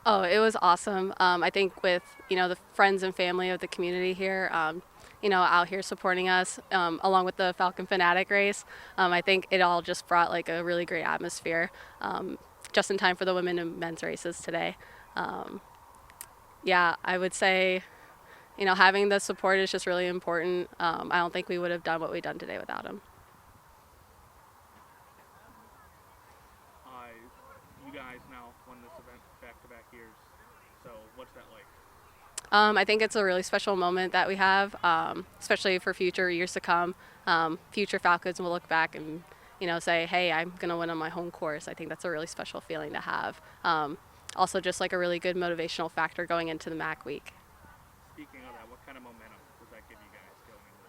Oh, it was awesome. I think with the friends and family of the community here, out here supporting us, along with the Falcon Fanatic race, I think it all just brought like a really great atmosphere, just in time for the women and men's races today. Um, yeah, I would say having the support is just really important. I don't think we would have done what we've done today without them. You guys now won this event back-to-back years. So what's that like? I think it's a really special moment that we have, especially for future years to come. Future Falcons will look back and say, "Hey, I'm gonna win on my home course." I think that's a really special feeling to have. Also, just like a really good motivational factor going into the MAC week. Speaking of that, what kind of momentum does that give you guys going into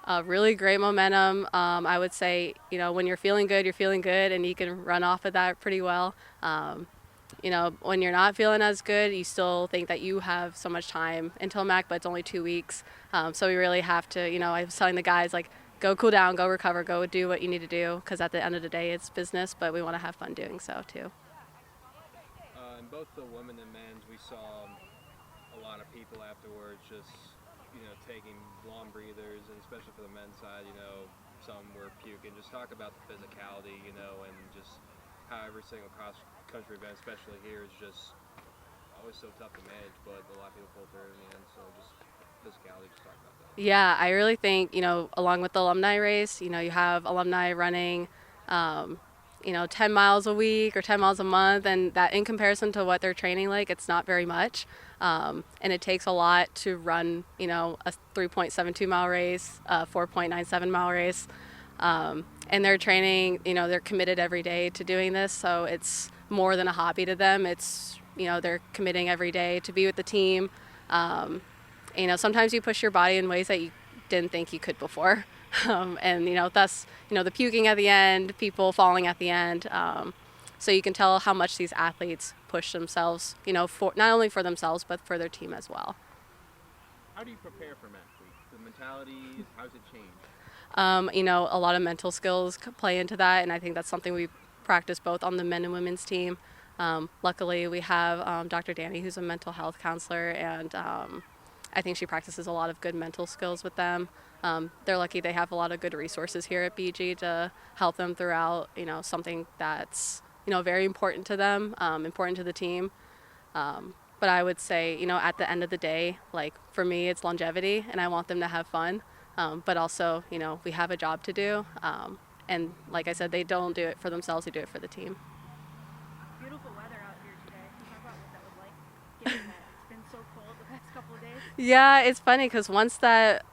that? Really great momentum. I would say, when you're feeling good, and you can run off of that pretty well. When you're not feeling as good, you still think that you have so much time until MAC, but it's only 2 weeks. So we really have to, I was telling the guys, like, go cool down, go recover, go do what you need to do, because at the end of the day, it's business, but we want to have fun doing so, too. In both the women and men's, we saw a lot of people afterwards just, taking long breathers, and especially for the men's side, some were puking. Just talk about the physicality, and just how every single cross-country event, especially here, is just always so tough to manage, but a lot of people pull through in the end, so just physicality, just talk about that. Yeah, I really think, along with the alumni race, you have alumni running, 10 miles a week or 10 miles a month, and that in comparison to what they're training like, it's not very much. And it takes a lot to run, a 3.72 mile race, a 4.97 mile race. And they're training, they're committed every day to doing this, so it's more than a hobby to them. It's, they're committing every day to be with the team. Sometimes you push your body in ways that you didn't think you could before. And, thus, the puking at the end, people falling at the end. So you can tell how much these athletes push themselves, for not only for themselves, but for their team as well. How do you prepare for match week? The mentality, how does it change? A lot of mental skills play into that, and I think that's something we practice both on the men and women's team. Luckily, we have Dr. Danny, who's a mental health counselor, and I think she practices a lot of good mental skills with them. They're lucky they have a lot of good resources here at BG to help them throughout, something that's, very important to them, important to the team. But I would say, at the end of the day, like for me, it's longevity, and I want them to have fun. But also, we have a job to do. And like I said, they don't do it for themselves, they do it for the team. Beautiful weather out here today. Can you talk about what that was like, given that it's been so cold the past couple of days? Yeah, it's funny because once that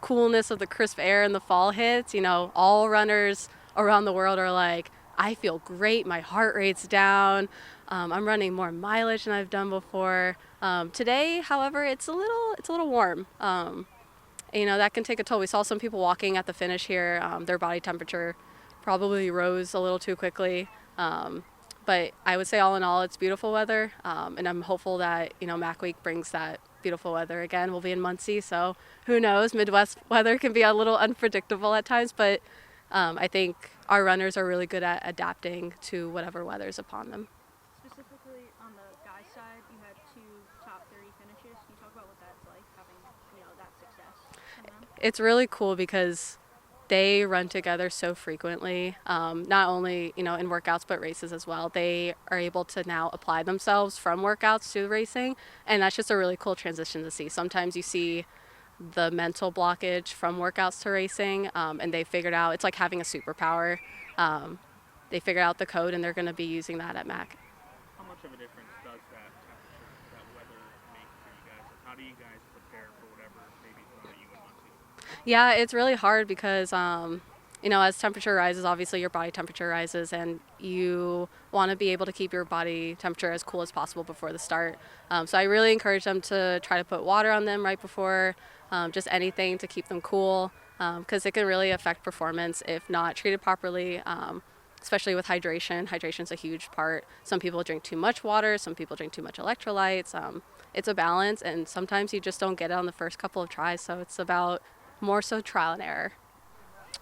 coolness of the crisp air in the fall hits, all runners around the world are like, I feel great, my heart rate's down, I'm running more mileage than I've done before. Today, however, it's a little warm. That can take a toll. We saw some people walking at the finish here. Their body temperature probably rose a little too quickly. But I would say all in all, it's beautiful weather. And I'm hopeful that, MAC Week brings that beautiful weather again. We'll be in Muncie, so who knows? Midwest weather can be a little unpredictable at times, but I think our runners are really good at adapting to whatever weather's upon them. Specifically on the guys' side, you had 2 top 30 finishes. Can you talk about what that's like, having that success from them? It's really cool because they run together so frequently, not only in workouts but races as well. They are able to now apply themselves from workouts to racing, and that's just a really cool transition to see. Sometimes you see the mental blockage from workouts to racing, and they figured out it's like having a superpower. They figured out the code, and they're going to be using that at MAC. How much of a difference does that temperature, that weather make for you guys? Like, how do you guys prepare for whatever maybe thrown at you in Muncie? Yeah, it's really hard because, as temperature rises, obviously your body temperature rises, and you want to be able to keep your body temperature as cool as possible before the start. So I really encourage them to try to put water on them right before, just anything to keep them cool, because it can really affect performance if not treated properly, especially with hydration. Hydration's a huge part. Some people drink too much water, some people drink too much electrolytes. It's a balance, and sometimes you just don't get it on the first couple of tries, so it's about more so trial and error.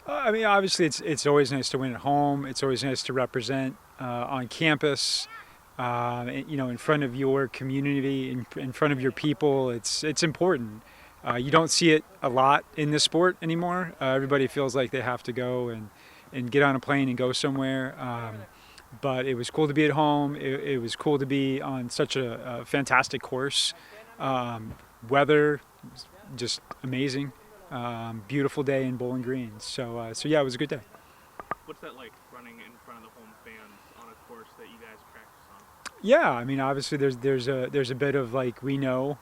I mean, obviously, it's always nice to win at home. It's always nice to represent on campus. in front of your community, in front of your people. It's important. You don't see it a lot in this sport anymore. Everybody feels like they have to go and get on a plane and go somewhere. But it was cool to be at home. It was cool to be on such a fantastic course. Weather, just amazing. Beautiful day in Bowling Green. So yeah, it was a good day. What's that like, running in front of the home fans on a course that you guys practice on? Yeah, I mean, obviously there's a bit of like we know.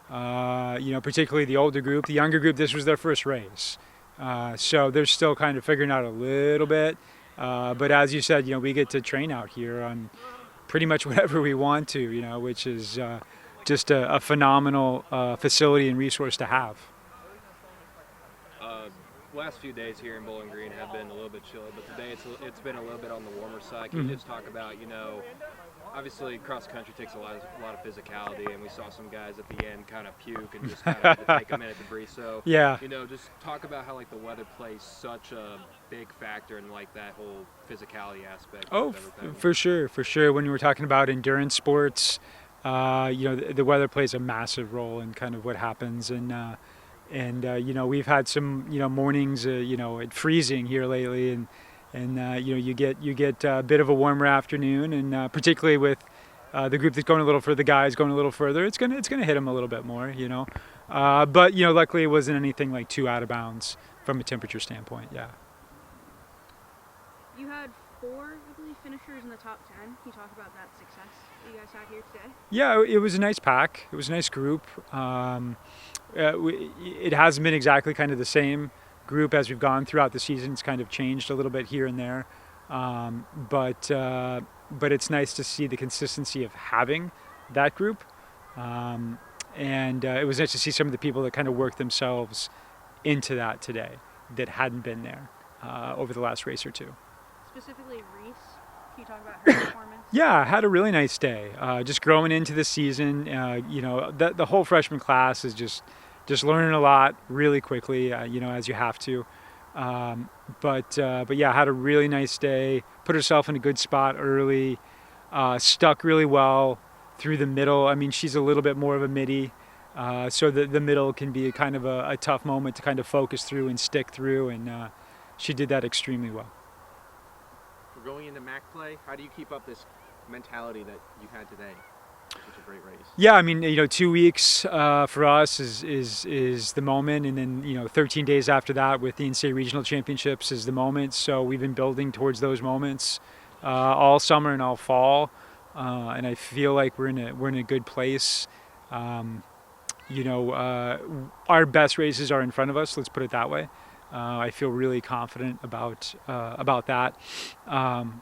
Particularly the older group. The younger group, this was their first race, so they're still kind of figuring out a little bit. But as you said, we get to train out here on pretty much whatever we want to, which is just a phenomenal facility and resource to have. Last few days here in Bowling Green have been a little bit chilly, but today it's been a little bit on the warmer side. Can you just talk about, obviously cross country takes a lot of physicality, and we saw some guys at the end kind of puke and just kind of had to take a minute to breathe. So yeah, just talk about how like the weather plays such a big factor in like that whole physicality aspect. Oh, for sure. When you were talking about endurance sports, the weather plays a massive role in kind of what happens, and we've had some mornings at freezing here lately, and you get a bit of a warmer afternoon, and particularly with the group that's going a little further, the guys going a little further, it's gonna hit them a little bit more, but luckily it wasn't anything like too out of bounds from a temperature standpoint. Yeah. You had 4, I believe, finishers in the top 10. Can you talk about that success that you guys had here today? Yeah, it was a nice pack. It was a nice group. It hasn't been exactly kind of the same group as we've gone throughout the season. It's kind of changed a little bit here and there, but it's nice to see the consistency of having that group, and it was nice to see some of the people that kind of worked themselves into that today that hadn't been there over the last race or two. Specifically Reese, can you talk about her performance? Yeah, I had a really nice day. Just growing into the season, the whole freshman class is just learning a lot really quickly, as you have to. But yeah, had a really nice day. Put herself in a good spot early. Stuck really well through the middle. I mean, she's a little bit more of a midi, so the middle can be kind of a tough moment to kind of focus through and stick through, and she did that extremely well. For going into MAC play, how do you keep up this mentality that you had today? Such a great race. Yeah, I mean, 2 weeks for us is the moment, and then 13 days after that with the NCAA regional championships is the moment. So we've been building towards those moments all summer and all fall, and I feel like we're in a good place. Our best races are in front of us. Let's put it that way. I feel really confident about that.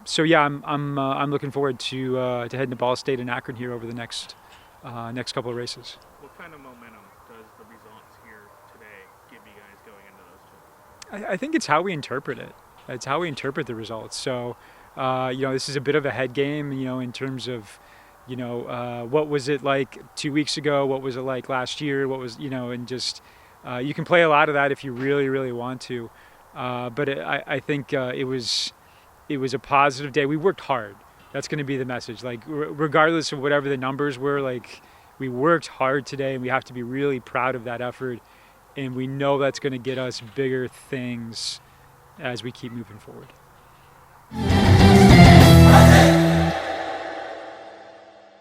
So yeah, I'm looking forward to heading to Ball State and Akron here over the next couple of races. What kind of momentum does the results here today give you guys going into those two? I think it's how we interpret it. It's how we interpret the results. So this is a bit of a head game, in terms of what was it like 2 weeks ago, what was it like last year, what was and just. You can play a lot of that if you really, really want to, but I think it was a positive day. We worked hard. That's going to be the message. Like regardless of whatever the numbers were, like we worked hard today, and we have to be really proud of that effort. And we know that's going to get us bigger things as we keep moving forward.